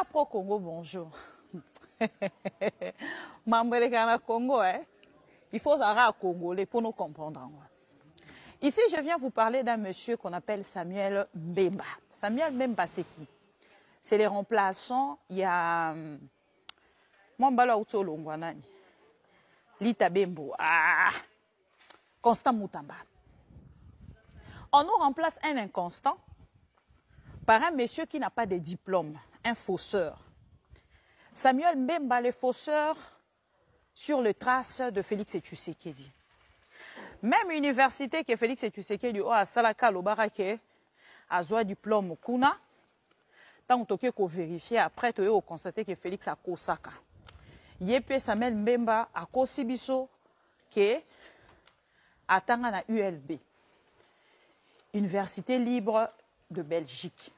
Pro Congo, bonjour. Mambrelekana Congo, il faut savoir congolais pour nous comprendre. Ici, je viens vous parler d'un monsieur qu'on appelle Samuel Mbemba. Samuel Mbemba, c'est qui? C'est les remplaçants. Il y a Mwambala Utsolongwanani, Lita Bembo, Constant Moutamba. On nous remplace un inconstant par un monsieur qui n'a pas de diplôme, un fausseur. Samuel Mbemba, le fausseur sur les traces de Félix Tshisekedi. Même université que Félix Tshisekedi a Salaka Lobarake a un diplôme Kuna. Tant qu'on vérifier après, tu as constaté que Félix a Kosaka. Yepé Samuel Mbemba a Kosibiso que atanga na ULB, Université libre de Belgique.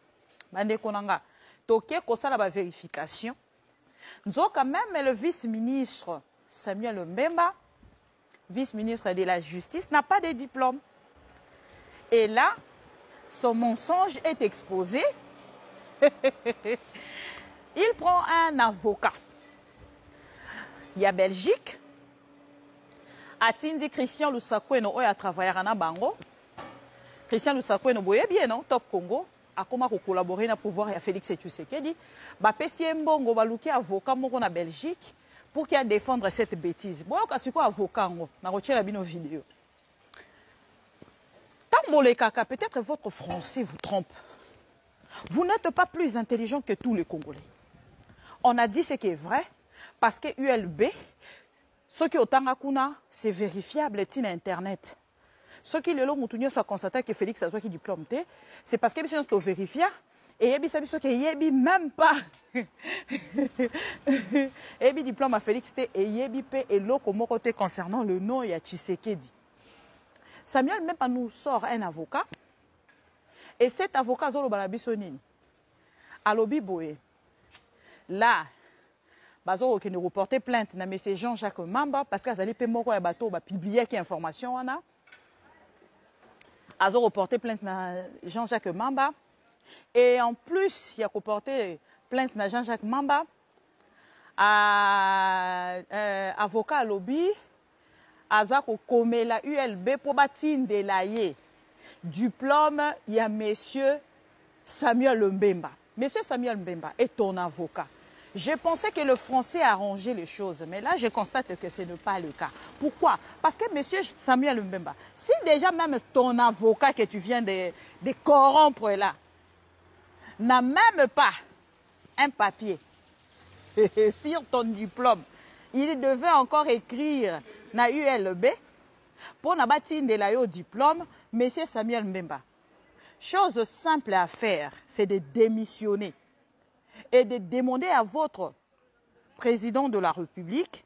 Bande konanga toke kosala ba vérification. Nzoka même le vice-ministre Samuel Mbemba, vice-ministre de la Justice, n'a pas de diplôme. Et là, son mensonge est exposé. Il prend un avocat. Il y a Belgique. Atindi Christian Lusakweno a travaillé à Bango. Christian Lusakweno boye bien non Top Congo a comment collaborer na pouvoir à Félix Tshisekedi. Ba pesi mbongo baluki avocat moko na Belgique pour qu'il défendre cette bêtise. Bon ka siko avocat ngo na retirer bino vidéo. Tant molekaka peut-être votre français vous trompe. Vous n'êtes pas plus intelligent que tous les Congolais. On a dit ce qui est vrai, parce que ULB, ce qui est au Tangakuna, c'est vérifiable sur Internet. Ce qui est là, on soit constaté que Félix a qui diplôme, c'est parce que nous vérifié et il y a même pas et diplôme à Félix et il et l'autre côté concernant le nom et à Tshisekedi. Samuel même pas nous sort un avocat. Et cet avocat, Zolo Balabisonini, à l'Obi Boé, là, Bazo qui nous reportait plainte, mais c'est Jean-Jacques Mamba, parce qu'ils allaient payer mon bateau, publier qui information, on a. Azo reporté plainte à Jean-Jacques Mamba. Et en plus, il y a reporté plainte à Jean-Jacques Mamba, à avocat à l'Obi, à Zako Komela ULB pour bâtir des laïers. Diplôme, il y a monsieur Samuel Mbemba. Monsieur Samuel Mbemba est ton avocat. Je pensais que le français arrangeait les choses, mais là, je constate que ce n'est pas le cas. Pourquoi? Parce que monsieur Samuel Mbemba, si déjà même ton avocat que tu viens de corrompre là, n'a même pas un papier sur ton diplôme, il devait encore écrire na ULB, pour n'a bâti de la diplôme, monsieur Samuel Mbemba. Chose simple à faire, c'est de démissionner et de demander à votre président de la République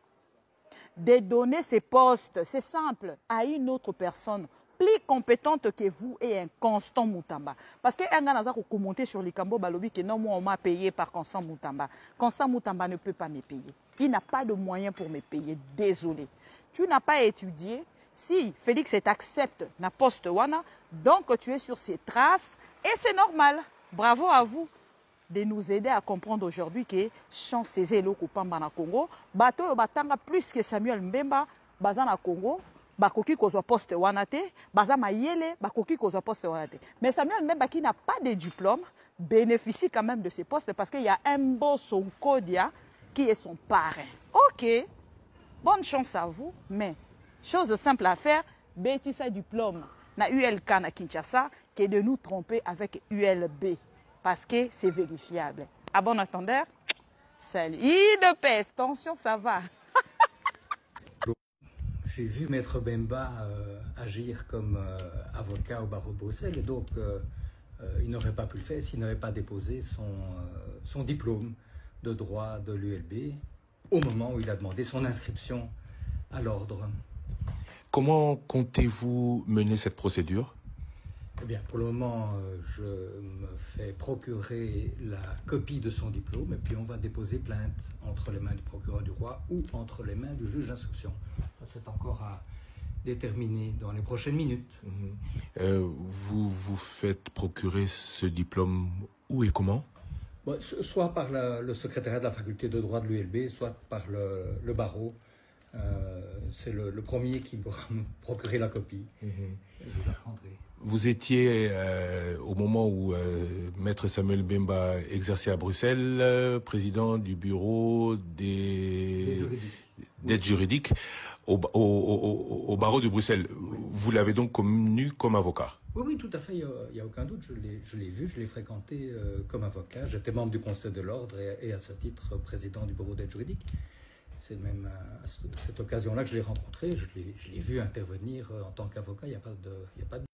de donner ses postes, c'est simple, à une autre personne plus compétente que vous et un Constant Moutamba. Parce que un gars n'a commenté sur les Cambo Balobi que non, moi on m'a payé par Constant Moutamba. Constant Moutamba ne peut pas me payer. Il n'a pas de moyens pour me payer. Désolé. Tu n'as pas étudié. Si Félix accepte na poste wana, donc tu es sur ses traces et c'est normal. Bravo à vous de nous aider à comprendre aujourd'hui que chance c'est le Kupamba na Congo, bato batanga plus que Samuel Mbemba, baza na Congo, bakoki kozwa poste wana te, baza mayele, bakoki kozwa poste wana te. Mais Samuel Mbemba qui n'a pas de diplôme bénéficie quand même de ces postes parce qu'il y a un beau Sonkodia qui est son parrain. OK. Bonne chance à vous, mais chose simple à faire, bêtise diplôme na ULK na Kinshasa que de nous tromper avec ULB parce que c'est vérifiable. À bon entendeur, salut. De paix, tension, ça va. J'ai vu Maître Bemba agir comme avocat au barreau de Bruxelles et donc il n'aurait pas pu le faire s'il n'avait pas déposé son diplôme de droit de l'ULB au moment où il a demandé son inscription à l'ordre. Comment comptez-vous mener cette procédure? Eh bien, pour le moment, je me fais procurer la copie de son diplôme et puis on va déposer plainte entre les mains du procureur du roi ou entre les mains du juge d'instruction. Ça, c'est encore à déterminer dans les prochaines minutes. Vous vous faites procurer ce diplôme où et comment? Bon, soit par le secrétariat de la faculté de droit de l'ULB, soit par le barreau. C'est le premier qui pourra me procurer la copie. Je la prendrai. Vous étiez, au moment où Maître Samuel Mbemba exerçait à Bruxelles, président du bureau d'aide juridique au barreau de Bruxelles. Vous l'avez donc connu comme avocat? Oui, tout à fait, il n'y a aucun doute. Je l'ai vu, je l'ai fréquenté comme avocat. J'étais membre du Conseil de l'Ordre et à ce titre président du bureau d'aide juridique. C'est même à cette occasion-là que je l'ai rencontré. Je l'ai vu intervenir en tant qu'avocat, il n'y a pas de